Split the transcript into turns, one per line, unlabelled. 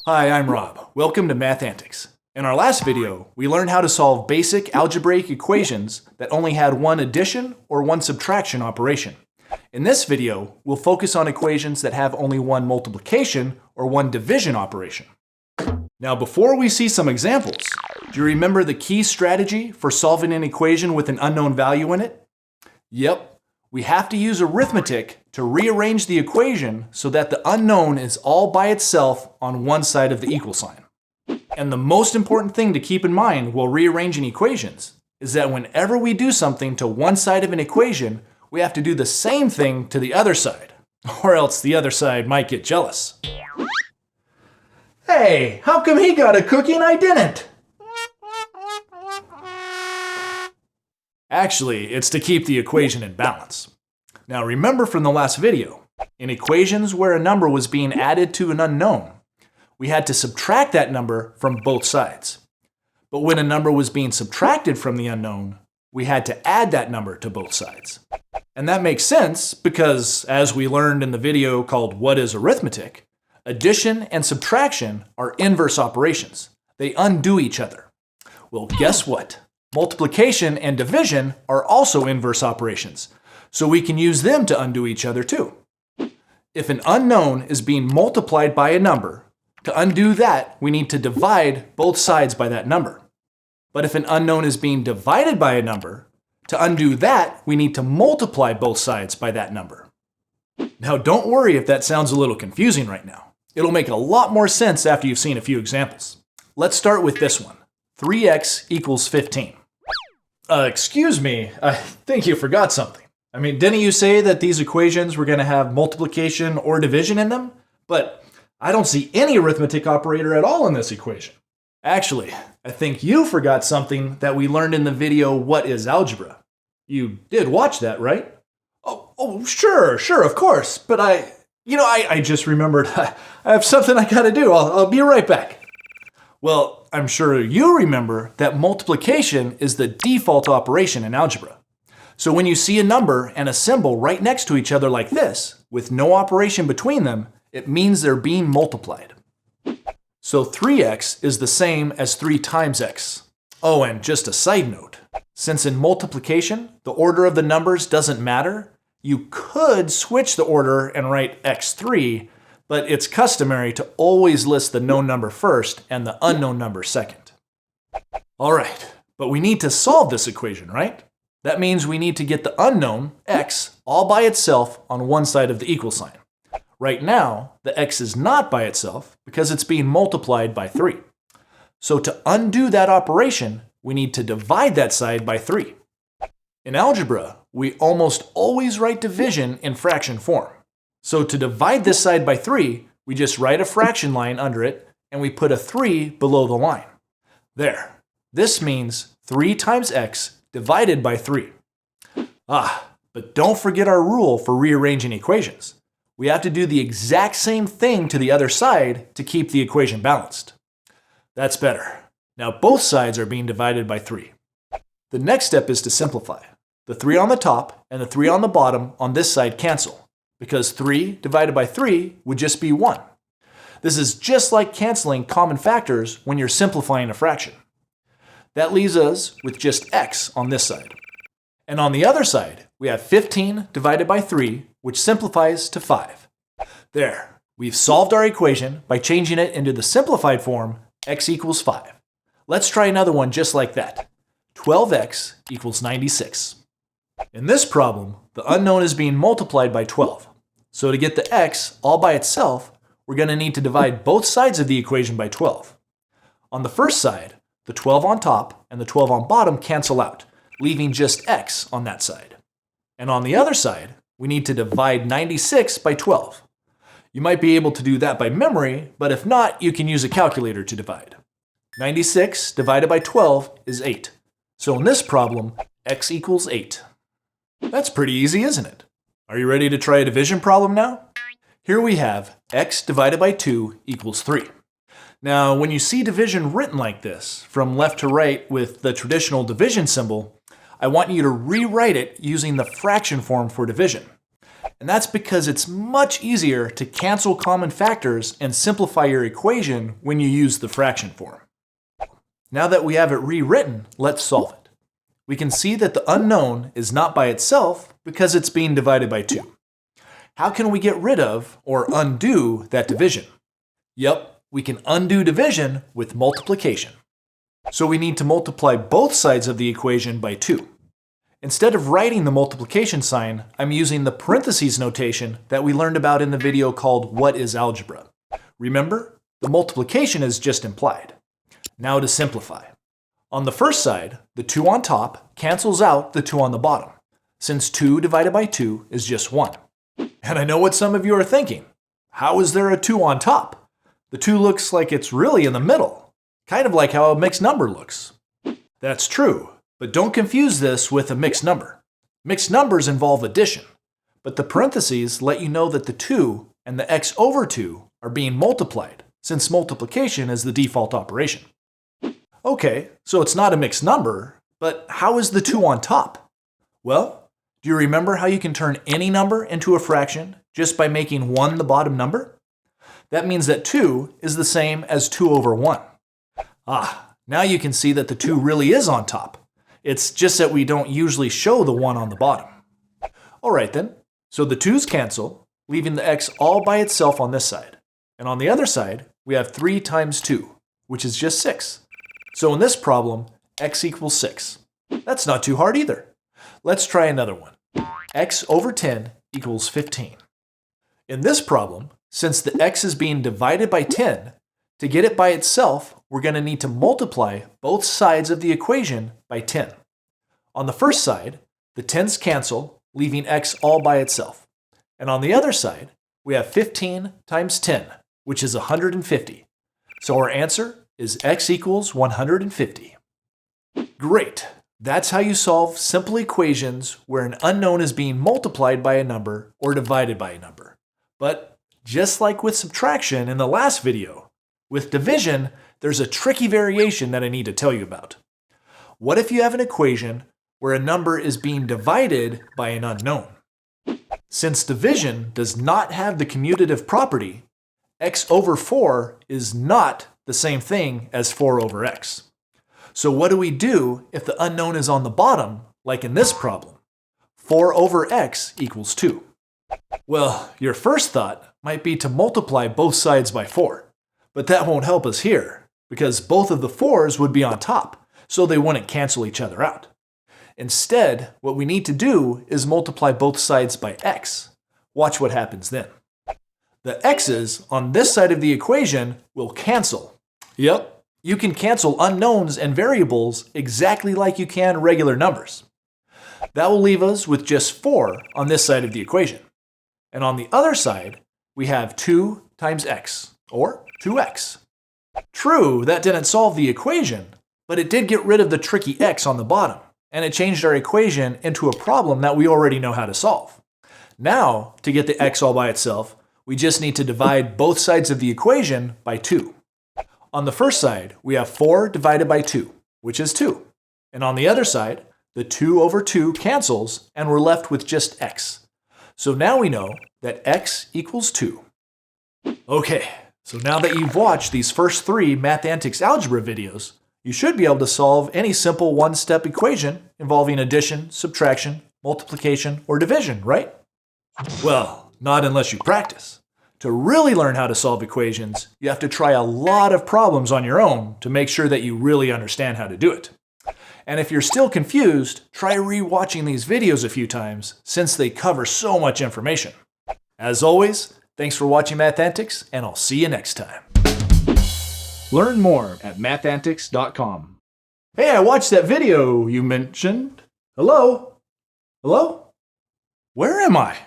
Hi, I'm Rob. Welcome to Math Antics. In our last video, we learned how to solve basic algebraic equations that only had one addition or one subtraction operation. In this video, we'll focus on equations that have only one multiplication or one division operation. Now, before we see some examples, do you remember the key strategy for solving an equation with an unknown value in it? Yep. We have to use arithmetic to rearrange the equation so that the unknown is all by itself on one side of the equal sign. And the most important thing to keep in mind while rearranging equations is that whenever we do something to one side of an equation, we have to do the same thing to the other side, or else the other side might get jealous. Hey, how come he got a cookie and I didn't? Actually, it's to keep the equation in balance. Now remember from the last video, in equations where a number was being added to an unknown, we had to subtract that number from both sides. But when a number was being subtracted from the unknown, we had to add that number to both sides. And that makes sense because, as we learned in the video called What is Arithmetic, addition and subtraction are inverse operations. They undo each other. Well, guess what? Multiplication and division are also inverse operations, so we can use them to undo each other too. If an unknown is being multiplied by a number, to undo that, we need to divide both sides by that number. But if an unknown is being divided by a number, to undo that, we need to multiply both sides by that number. Now don't worry if that sounds a little confusing right now. It'll make a lot more sense after you've seen a few examples. Let's start with this one. 3x equals 15. Excuse me, I think you forgot something. Didn't you say that these equations were going to have multiplication or division in them? But I don't see any arithmetic operator at all in this equation. Actually, I think you forgot something that we learned in the video What is Algebra? You did watch that, right? Oh, sure, of course. But I just remembered I have something I gotta do. I'll be right back. Well, I'm sure you remember that multiplication is the default operation in algebra. So when you see a number and a symbol right next to each other like this, with no operation between them, it means they're being multiplied. So 3x is the same as 3 times x. Oh, and just a side note, since in multiplication, the order of the numbers doesn't matter, you could switch the order and write x3, but it's customary to always list the known number first and the unknown number second. All right, but we need to solve this equation, right? That means we need to get the unknown, x, all by itself on one side of the equal sign. Right now, the x is not by itself because it's being multiplied by 3. So to undo that operation, we need to divide that side by 3. In algebra, we almost always write division in fraction form. So to divide this side by 3, we just write a fraction line under it and we put a 3 below the line. There. This means 3 times x divided by 3. But don't forget our rule for rearranging equations. We have to do the exact same thing to the other side to keep the equation balanced. That's better. Now both sides are being divided by 3. The next step is to simplify. The 3 on the top and the 3 on the bottom on this side cancel, because 3 divided by 3 would just be 1. This is just like canceling common factors when you're simplifying a fraction. That leaves us with just x on this side. And on the other side, we have 15 divided by 3, which simplifies to 5. There, we've solved our equation by changing it into the simplified form, x equals 5. Let's try another one just like that. 12x equals 96. In this problem, the unknown is being multiplied by 12. So to get the x all by itself, we're going to need to divide both sides of the equation by 12. On the first side, the 12 on top and the 12 on bottom cancel out, leaving just x on that side. And on the other side, we need to divide 96 by 12. You might be able to do that by memory, but if not, you can use a calculator to divide. 96 divided by 12 is 8. So in this problem, x equals 8. That's pretty easy, isn't it? Are you ready to try a division problem now? Here we have x divided by 2 equals 3. Now, when you see division written like this, from left to right with the traditional division symbol, I want you to rewrite it using the fraction form for division. And that's because it's much easier to cancel common factors and simplify your equation when you use the fraction form. Now that we have it rewritten, let's solve it. We can see that the unknown is not by itself because it's being divided by 2. How can we get rid of or undo that division? Yep, we can undo division with multiplication. So we need to multiply both sides of the equation by 2. Instead of writing the multiplication sign, I'm using the parentheses notation that we learned about in the video called What is Algebra? Remember, the multiplication is just implied. Now to simplify. On the first side, the 2 on top cancels out the 2 on the bottom, since 2 divided by 2 is just 1. And I know what some of you are thinking. How is there a 2 on top? The 2 looks like it's really in the middle, kind of like how a mixed number looks. That's true. But don't confuse this with a mixed number. Mixed numbers involve addition, but the parentheses let you know that the 2 and the x over 2 are being multiplied, since multiplication is the default operation. Okay, so it's not a mixed number, but how is the 2 on top? Well, do you remember how you can turn any number into a fraction just by making 1 the bottom number? That means that 2 is the same as 2 over 1. Now you can see that the 2 really is on top. It's just that we don't usually show the 1 on the bottom. Alright then, so the 2's cancel, leaving the x all by itself on this side. And on the other side, we have 3 times 2, which is just 6. So in this problem, x equals 6. That's not too hard either. Let's try another one. X over 10 equals 15. In this problem, since the x is being divided by 10, to get it by itself, we're going to need to multiply both sides of the equation by 10. On the first side, the 10's cancel, leaving x all by itself. And on the other side, we have 15 times 10, which is 150. So our answer is x equals 150. Great! That's how you solve simple equations where an unknown is being multiplied by a number or divided by a number. But just like with subtraction in the last video, with division, there's a tricky variation that I need to tell you about. What if you have an equation where a number is being divided by an unknown? Since division does not have the commutative property, x over 4 is not the same thing as 4 over x. So what do we do if the unknown is on the bottom, like in this problem? 4 over x equals 2. Well, your first thought might be to multiply both sides by 4. But that won't help us here, because both of the 4's would be on top, so they wouldn't cancel each other out. Instead, what we need to do is multiply both sides by x. Watch what happens then. The x's on this side of the equation will cancel. Yep, you can cancel unknowns and variables exactly like you can regular numbers. That will leave us with just 4 on this side of the equation. And on the other side, we have 2 times x, or 2x. True, that didn't solve the equation, but it did get rid of the tricky x on the bottom, and it changed our equation into a problem that we already know how to solve. Now, to get the x all by itself, we just need to divide both sides of the equation by 2. On the first side, we have 4 divided by 2, which is 2. And on the other side, the 2 over 2 cancels, and we're left with just x. So now we know that x equals 2. Okay. So now that you've watched these first 3 Math Antics algebra videos, you should be able to solve any simple one-step equation involving addition, subtraction, multiplication, or division, right? Well, not unless you practice. To really learn how to solve equations, you have to try a lot of problems on your own to make sure that you really understand how to do it. And if you're still confused, try re-watching these videos a few times since they cover so much information. As always, thanks for watching Math Antics, and I'll see you next time. Learn more at mathantics.com. Hey, I watched that video you mentioned. Hello? Hello? Where am I?